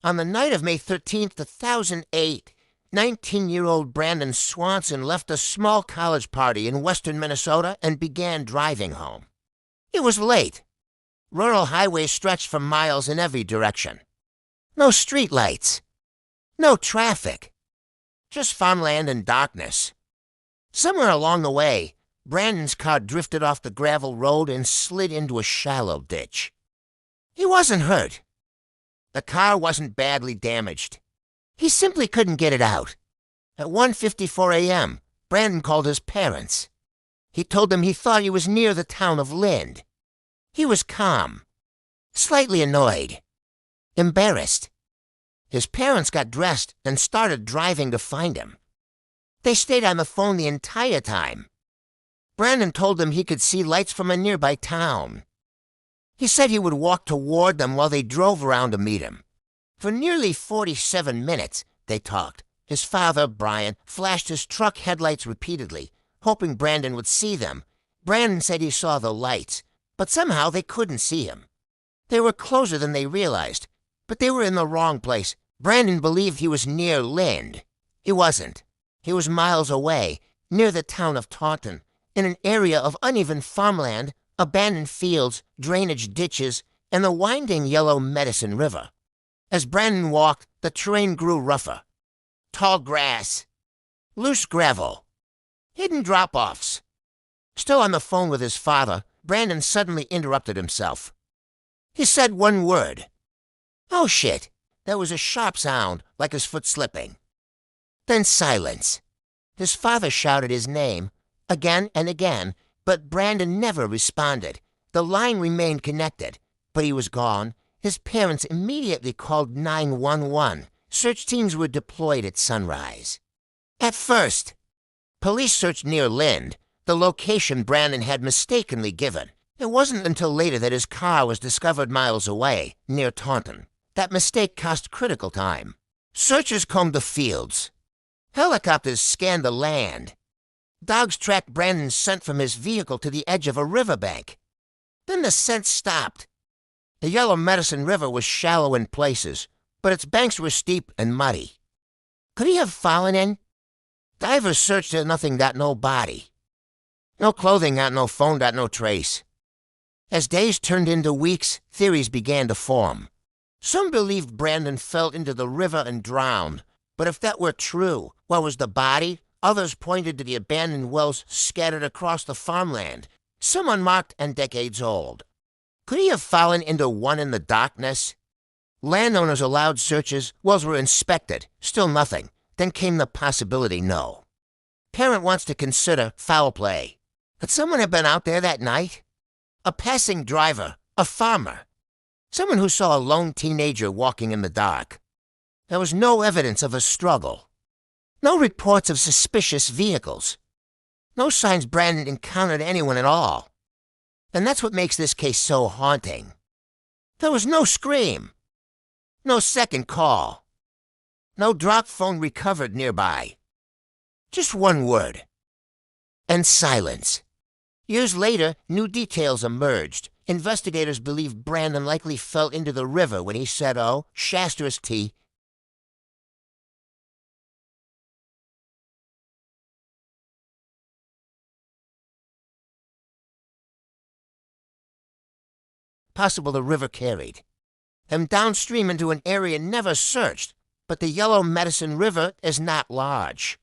On the night of May 13th, 2008, 19-year-old Brandon Swanson left a small college party in western Minnesota and began driving home. It was late. Rural highways stretched for miles in every direction. No streetlights. No traffic. Just farmland and darkness. Somewhere along the way, Brandon's car drifted off the gravel road and slid into a shallow ditch. He wasn't hurt. The car wasn't badly damaged. He simply couldn't get it out. At 1:54 a.m., Brandon called his parents. He told them he thought he was near the town of Lind. He was calm, slightly annoyed, embarrassed. His parents got dressed and started driving to find him. They stayed on the phone the entire time. Brandon told them he could see lights from a nearby town. He said he would walk toward them while they drove around to meet him. For nearly 47 minutes, they talked. His father, Brian, flashed his truck headlights repeatedly, hoping Brandon would see them. Brandon said he saw the lights, but somehow they couldn't see him. They were closer than they realized, but they were in the wrong place. Brandon believed he was near Lind. He wasn't. He was miles away, near the town of Taunton, in an area of uneven farmland, abandoned fields, drainage ditches, and the winding yellow Medicine River. As Brandon walked, the terrain grew rougher. Tall grass, loose gravel, hidden drop-offs. Still on the phone with his father, Brandon suddenly interrupted himself. He said one word. "Oh, shit." There was a sharp sound, like his foot slipping. Then silence. His father shouted his name, again and again, but Brandon never responded. The line remained connected, but he was gone. His parents immediately called 911. Search teams were deployed at sunrise. At first, police searched near Lind, the location Brandon had mistakenly given. It wasn't until later that his car was discovered miles away, near Taunton. That mistake cost critical time. Searchers combed the fields. Helicopters scanned the land. Dogs tracked Brandon's scent from his vehicle to the edge of a riverbank. Then the scent stopped. The yellow Medicine River was shallow in places, but its banks were steep and muddy. Could he have fallen in? Divers searched and nothing got no body. No clothing got no phone got no trace. As days turned into weeks, theories began to form. Some believed Brandon fell into the river and drowned, but if that were true, where was the body? Others pointed to the abandoned wells scattered across the farmland, some unmarked and decades old. Could he have fallen into one in the darkness? Landowners allowed searches, wells were inspected, still nothing. Then came the possibility no. Parent wants to consider foul play. Could someone have been out there that night? A passing driver, a farmer, someone who saw a lone teenager walking in the dark. There was no evidence of a struggle. No reports of suspicious vehicles. No signs Brandon encountered anyone at all. And that's what makes this case so haunting. There was no scream. No second call. No drop phone recovered nearby. Just one word. And silence. Years later, new details emerged. Investigators believe Brandon likely fell into the river when he said, "Oh, Shastra's tea." Possible the river carried him downstream into an area never searched, but the yellow Medicine River is not large.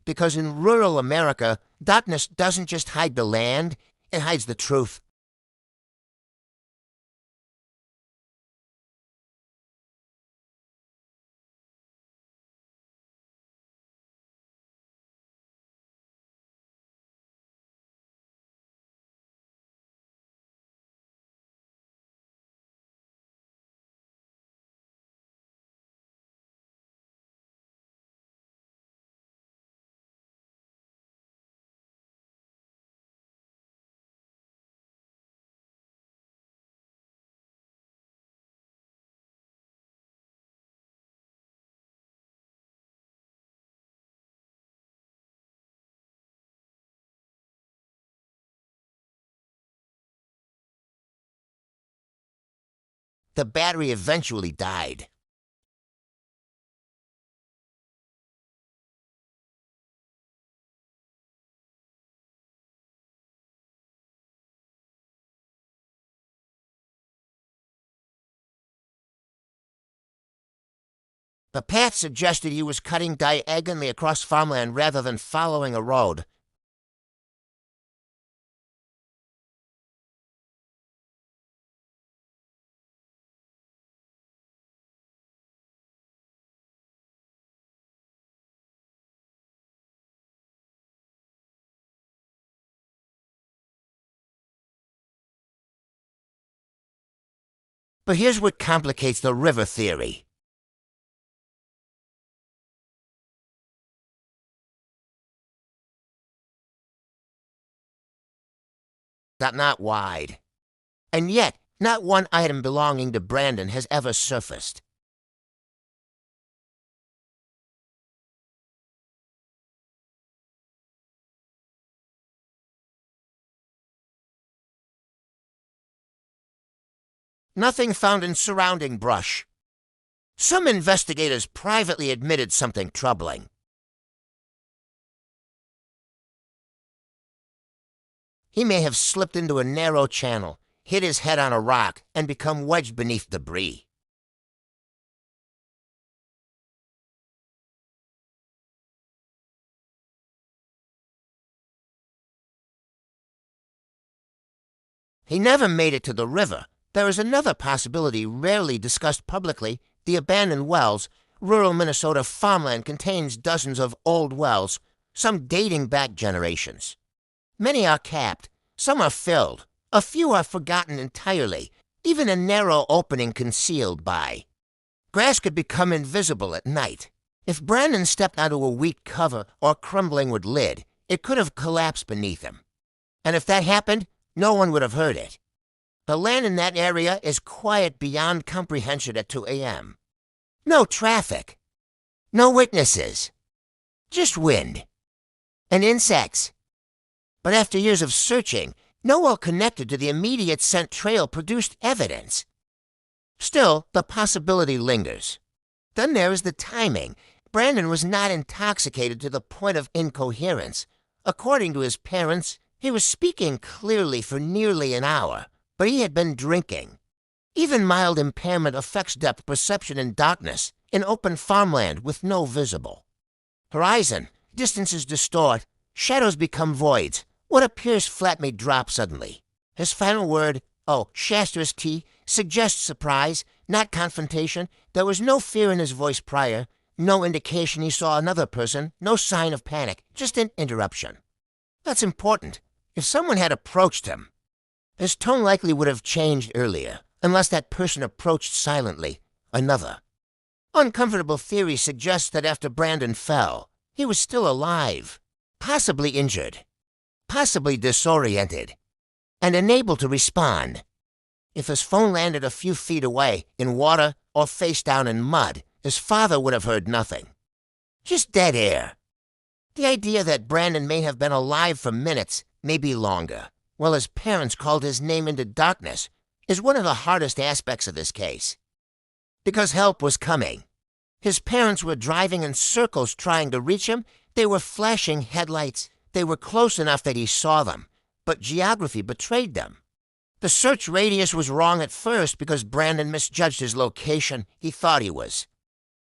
because in rural America, darkness doesn't just hide the land, it hides the truth. The battery eventually died. The path suggested he was cutting diagonally across farmland rather than following a road. But here's what complicates the river theory. Not wide. And yet, not one item belonging to Brandon has ever surfaced. Nothing found in surrounding brush. Some investigators privately admitted something troubling. He may have slipped into a narrow channel, hit his head on a rock, and become wedged beneath debris. He never made it to the river. There is another possibility rarely discussed publicly. The abandoned wells. Rural Minnesota farmland contains dozens of old wells, some dating back generations. Many are capped, some are filled, a few are forgotten entirely, even a narrow opening concealed by. Grass could become invisible at night. If Brandon stepped onto a weak cover or crumbling wood lid, it could have collapsed beneath him. And if that happened, no one would have heard it. The land in that area is quiet beyond comprehension at 2 a.m. No traffic. No witnesses. Just wind. And insects. But after years of searching, no well connected to the immediate scent trail produced evidence. Still, the possibility lingers. Then there is the timing. Brandon was not intoxicated to the point of incoherence. According to his parents, he was speaking clearly for nearly an hour, but he had been drinking. Even mild impairment affects depth perception in darkness, in open farmland with no visible horizon. Distances distort, shadows become voids. What appears flat may drop suddenly. His final word, Shaster's tea, suggests surprise, not confrontation. There was no fear in his voice prior, no indication he saw another person, no sign of panic, just an interruption. That's important. If someone had approached him, his tone likely would have changed earlier, unless that person approached silently, another. Uncomfortable theory suggests that after Brandon fell, he was still alive, possibly injured, possibly disoriented, and unable to respond. If his phone landed a few feet away, in water or face down in mud, his father would have heard nothing. Just dead air. The idea that Brandon may have been alive for minutes, maybe longer, while his parents called his name into darkness, is one of the hardest aspects of this case. Because help was coming. His parents were driving in circles trying to reach him. They were flashing headlights. They were close enough that he saw them, but geography betrayed them. The search radius was wrong at first because Brandon misjudged his location. He thought he was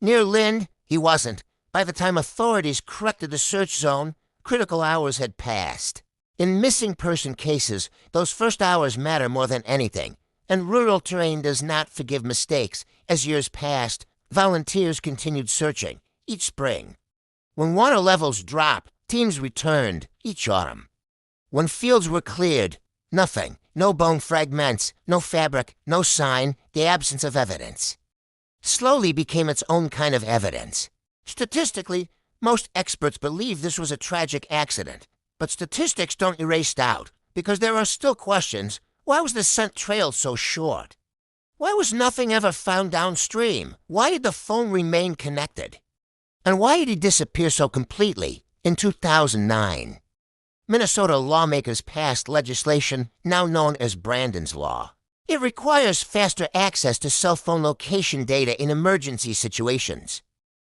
near Lind. He wasn't, By the time authorities corrected the search zone, critical hours had passed. In missing person cases, those first hours matter more than anything, and rural terrain does not forgive mistakes. As years passed, volunteers continued searching, each spring. When water levels dropped, teams returned, each autumn. When fields were cleared, nothing, no bone fragments, no fabric, no sign, the absence of evidence. Slowly became its own kind of evidence. Statistically, most experts believe this was a tragic accident, but statistics don't erase doubt, because there are still questions. Why was the scent trail so short? Why was nothing ever found downstream? Why did the phone remain connected? And why did he disappear so completely in 2009? Minnesota lawmakers passed legislation now known as Brandon's Law. It requires faster access to cell phone location data in emergency situations.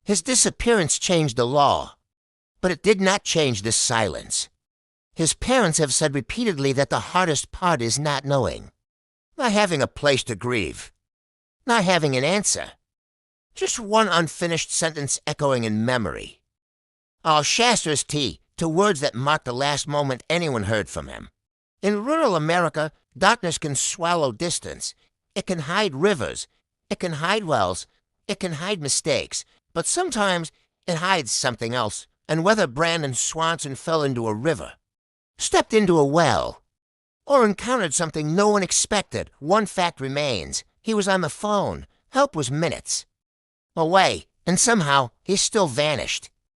His disappearance changed the law, but it did not change this silence. His parents have said repeatedly that the hardest part is not knowing, not having a place to grieve, not having an answer. Just one unfinished sentence echoing in memory. Oh, Shaster's tea to words that marked the last moment anyone heard from him. In rural America, darkness can swallow distance. It can hide rivers. It can hide wells. It can hide mistakes. But sometimes it hides something else. And whether Brandon Swanson fell into a river, stepped into a well, or encountered something no one expected, one fact remains. He was on the phone. Help was minutes away, and somehow he still vanished.